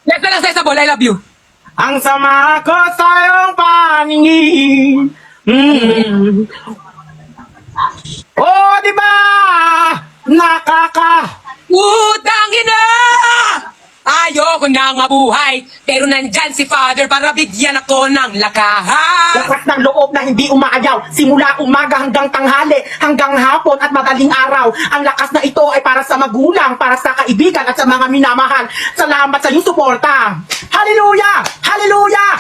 Yes na lang sa Isabel, I love you. Ang sama ko sa iyong paningin. Oh, di ba? Utang ina! Ayoko nang mabuhay, pero nandyan si Father para bigyan ako ng lakahan. Lakas ng loob na hindi umaayaw. Simula umaga hanggang tanghali, hanggang hapon at madaling araw. Ang lakas na ito ay para sa magulang, para sa kaibigan at sa mga minamahal. Salamat sa iyong suporta. Hallelujah! Hallelujah!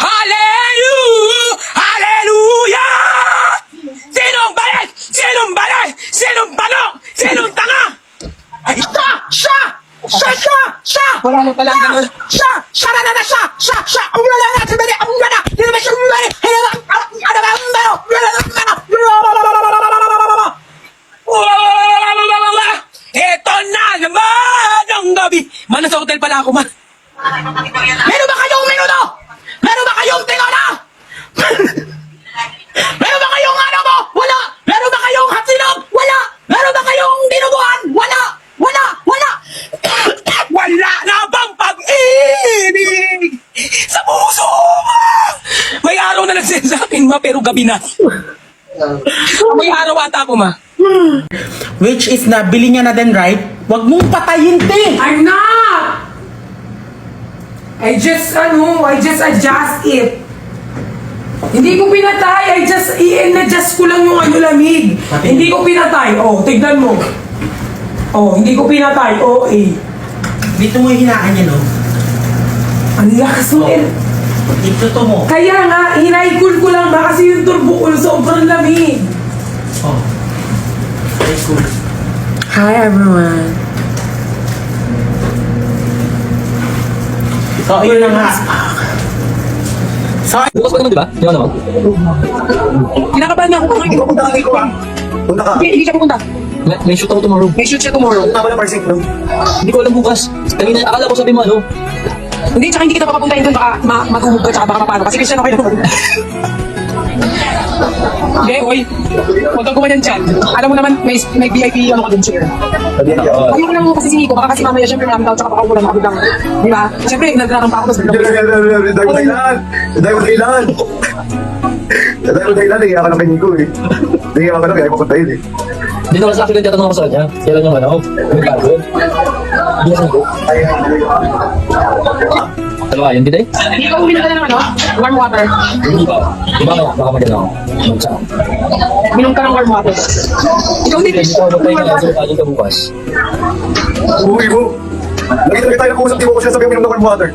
Hallelujah! Hallelujah! Sinong balik? Sinong balik? Sinong tanong? Sinong tanga? Ay, Siya! wala na palang ganun. Siya na siya! Umula na! Eto na naman ang gabi. Man, nasa hotel pala ako, man. Meron ba kayong minuto? Meron ba kayong tingala? Meron ba kayong ano mo? Wala! Meron ba kayong hatsinog? Wala! Meron ba kayong dinuguan? Wala! Wala na bang pag-ibig sa puso mo? May araw na nagsend sa akin, ma, pero gabi na. May araw ata ako, ma. Which is nabili niya na din, right? Huwag mong patayin, te! I'm not! I just adjust it. Hindi ko pinatay, i-adjust ko lang yung lamig. Hindi ko pinatay. Oh, tignan mo. Oh, hindi ko pinatay. Oh, eh. Dito mo yung hinaan niya, no? Ang lakas mo, eh. Dito to mo. Kaya nga, hinaikul ko lang ba kasi yung turbo ko sobrang lamig. Oh. Very cool. Hi, everyone. So, yun na nga. So, Bukas pa naman, di ba? Di ba naman? Kinakabahan niya ako kung hindi ko punta. Punta ka. Hindi siya pupunta. May shoot ako tomorrow. May shoot siya tomorrow. Tama na parsing, no? Hindi ko alam bukas. Kanina, akala ko sabi mo ano. Hindi, tsaka hindi kita papapuntahin doon. Baka maghumog ka, tsaka baka mapano. Kasi Christian ako yun. Hindi, oy. Huwag kang kumanyan dyan. Alam mo naman, may VIP ano ka dun, sir. Ayoko lang kasi siniko. Baka kasi mamaya, syempre maraming tao, tsaka baka ulan ako lang. Di ba? Syempre, nagdarang pa ako. Dahil mo dahilan! Dahil mo dahilan! Dahil mo dahilan, naiiyak ka ng kanyang ko eh. Naiiyak ka lang, kaya papuntahin eh. Hindi naman sa akin din tatanong ako sa kanya. Kailan yung ano? May bago. Hindi na sagot. Dalawa yun, di day? Hindi ka uminom ka na ng ano? Warm water. Hindi ba? Di ba baka maganda ako? Magsa. Minom ka ng warm water. Ikaw din. Hindi ko magpay na sa kanin ka bukas. Uwi mo! Lagi tayo nag-uusap, di mo ko siya sabi ng warm water.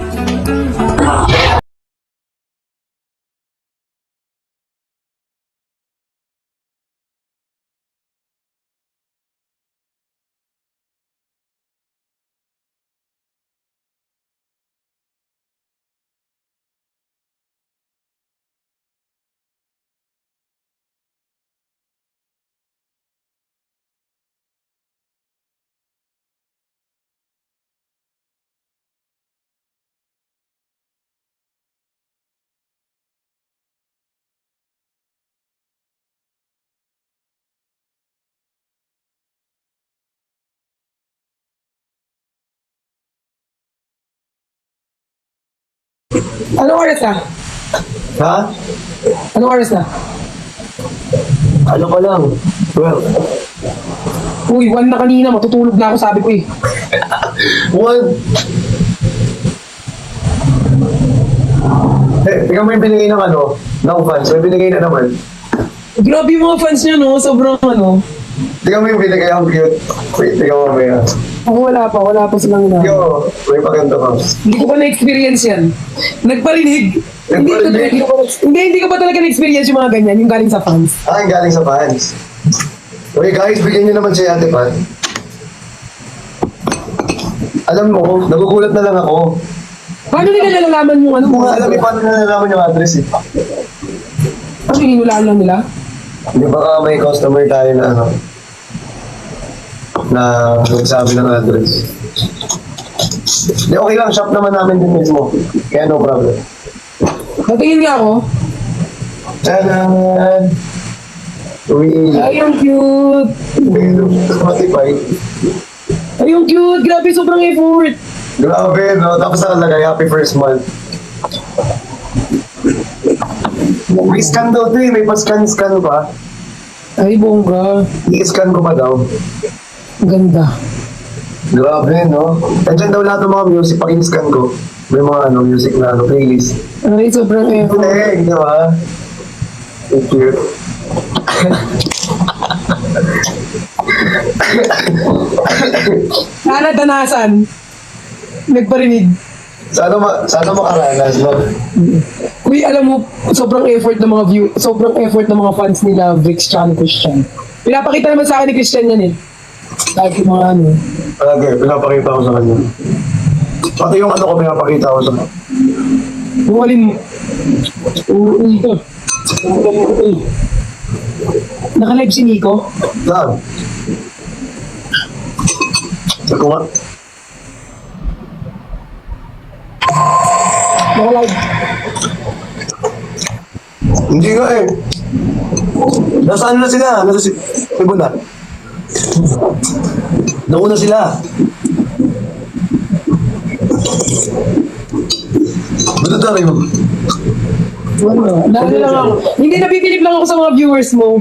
Anong oras na? Ha? Anong oras na? Ano pa lang? Well, Uy, 1 na kanina. Matutulog na ako, sabi ko eh. one. Ikaw mo yung binigay ng ano, ng fans. May binigay na naman. Grabe yung mga fans niya, no? Sobrang ano. Ikaw mo yung binigay ang cute. Wait, ikaw mo yan. Ako wala pa silang na. Ikaw, may paganda ka. Hindi ko pa na-experience yan. Nagparinig. Nagparinig? Hindi ko pa talaga na-experience yung mga ganyan, yung galing sa fans. Ah, yung galing sa fans. Okay guys, bigyan nyo naman si Ate Pat. Alam mo, nagugulat na lang ako. Paano nila nalalaman yung ano Kung mga... alam mo, paano na nalaman yung address eh. Ano, hinulaan lang nila? Hindi baka may customer tayo na ano, na nagsabi ng address. Hindi, okay lang, shop naman namin din mismo. Kaya no problem. Natingin nga ako. Tadan! Uwi. Ay, ang cute. Matipay. Ay, yung cute. Grabe, sobrang effort. Grabe, no? Tapos nakalagay, happy first month. May scan daw to eh, may pa-scan pa. Ay, bongga. I-scan ko pa daw. Ganda. Grabe, no? Nandiyan daw lahat ng mga music, pag in-scan ko. May mga music na playlist. Ay, sobrang effort. Kunig, di ba? Thank you. Sana danasan. Nagparinig. Sana makaranas, no? Uy, alam mo, sobrang effort ng mga sobrang effort ng mga fans nila, Bricks tsaka ni Christian. Pinapakita naman sa akin ni Christian yan eh. Lagi mga ano. Okay, pinapakita ko sa kanya. Pati yung ano ko pinapakita ko sa kanya. Yung alin mo. Nico. Naka-live si Nico? Saan? Ako nga. Naka-live. Hindi nga eh. Nasaan na sila? Nasa si... Ibo na. Nauna sila. Ba't tayo? Ano lang ako. Hindi, nabibilib lang ako sa mga viewers mo.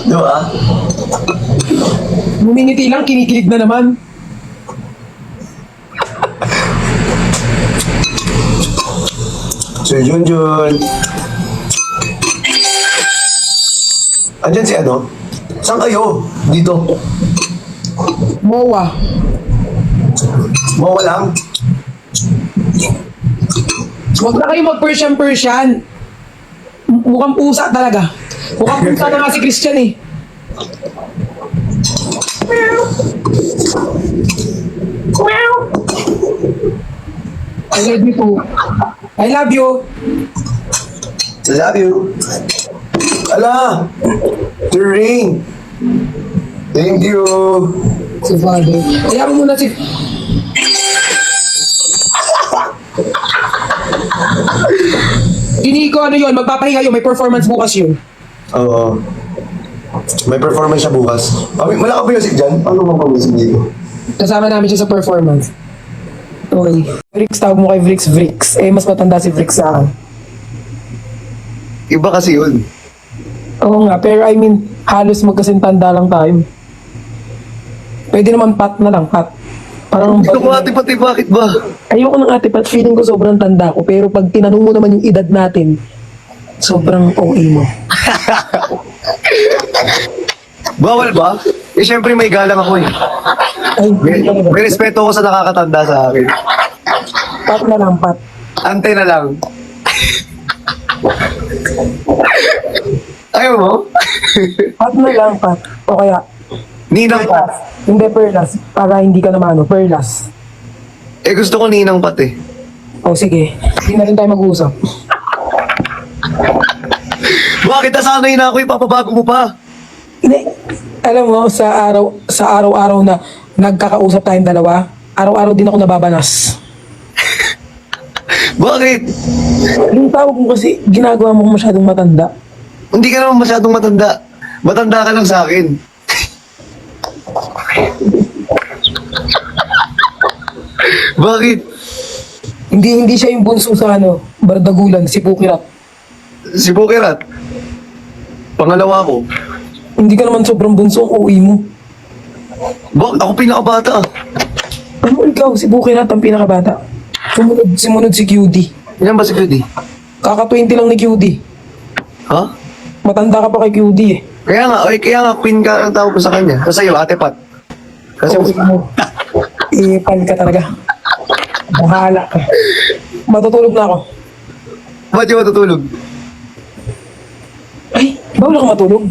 Di ba? Mumingiti lang, kinikilig na naman. Si Junjun. Andyan si ano? Saan kayo? Dito. Mowa. Mawa lang. Huwag na kayo mag-Persian. Mukhang pusa talaga. Mukhang pusa na nga si Christian eh. I love you too. I love you. I love you. Ala! The ring. Thank you. Si Father. Kaya mo muna si... Hindi ko ano yun, magpapahinga yun, may performance bukas yun. Oo. May performance siya bukas. Wala ka ba music dyan? Ano mo music dito? Kasama namin siya sa performance. Okay. Vrix, tawag mo kay Vrix. Eh, mas matanda si Vrix sa akin. Iba kasi yun. Oo nga, pero I mean, halos magkasintanda lang tayo. Pwede naman Pat na lang, Pat. Parang... Ito ko ate pati, bakit ba? Ayoko ng ate Pat, feeling ko sobrang tanda ko. Pero pag tinanong mo naman yung edad natin, sobrang OA mo. Bawal ba? Eh, syempre may galang ako eh. Ay, May respeto ako sa nakakatanda sa akin. Pat na lang, Pat. Ante na lang. Ayaw mo? Pat na lang, Pat. O kaya, Ninang Pat. hindi Perlas. Para hindi ka naman, Perlas. Eh, gusto ko Ninang Pat eh. O sige, hindi na rin tayo mag-uusap. Bakit nasanay na ako, ipapabago mo pa? Hindi, alam mo, sa araw-araw na nagkakausap tayong dalawa, araw-araw din ako nababanas. Bakit? Yung tawag mo kasi, ginagawa mo masyadong matanda. Hindi ka naman masyadong matanda. Matanda ka lang sa akin. Bakit? Hindi siya yung bunso sa Bardagulan, si Pukirat. Si Bukirat. Pangalawa ko. Hindi ka naman sobrang bunso ang uwi mo. Bakit? Ako pinakabata. Ano ikaw, si Pukirat ang pinakabata. Sumunod si QD. Ilan ba si Cudi? Kaka-20 lang ni QD. Ha? Matanda ka pa kay QD eh. Kaya nga, queen ka ang tawag ko sa kanya. Sa sa'yo, ate Pat. Kasi Oo, mo. Ipal ka talaga. Bahala ka. Matutulog na ako. ba't yung matutulog? Ay, bawal ako matulog.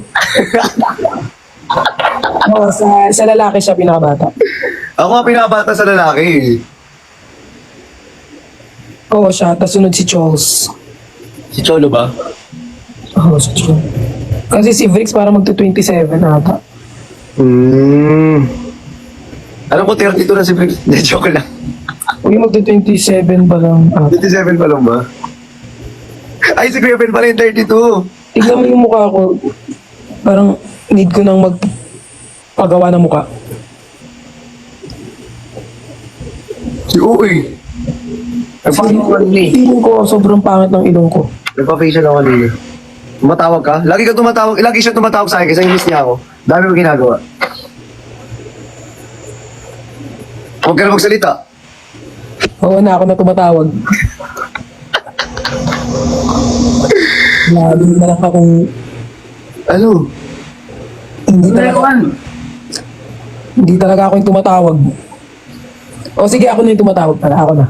Oo, sa lalaki siya pinakabata. Ako nga pinakabata sa lalaki. Oo siya, tapos sunod si Chols. Si Cholo ba? Oo, si Chols. Kasi si Vrix para magto-27 ata. Alam ko, 32 na si Briggs. Hindi, joke lang. Uy, magto-27 pa lang ata. 27 pa lang ba? Ay, si Kuya Ben pa rin, 32. Tignan mo yung mukha ko. Parang need ko nang paggawa ng muka. Si Uy. Feeling ko sobrang pangit ng ilong ko. Nagpa-facial ako kanina. Tumatawag ka? Lagi ka tumatawag. Lagi siya tumatawag sa akin kasi miss niya ako. Dami mo ginagawa. Huwag ka na magsalita. Oo na, ako na tumatawag. Lagi na lang akong Ano? hindi talaga ako yung tumatawag. O sige, ako na yung tumatawag pala. Ako na.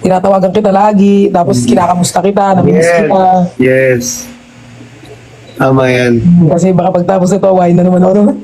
Tinatawagan kita lagi, tapos kinakamusta kita, namimiss kita. Yes. Tama yan. Kasi baka pagtapos ito, why na naman ako naman.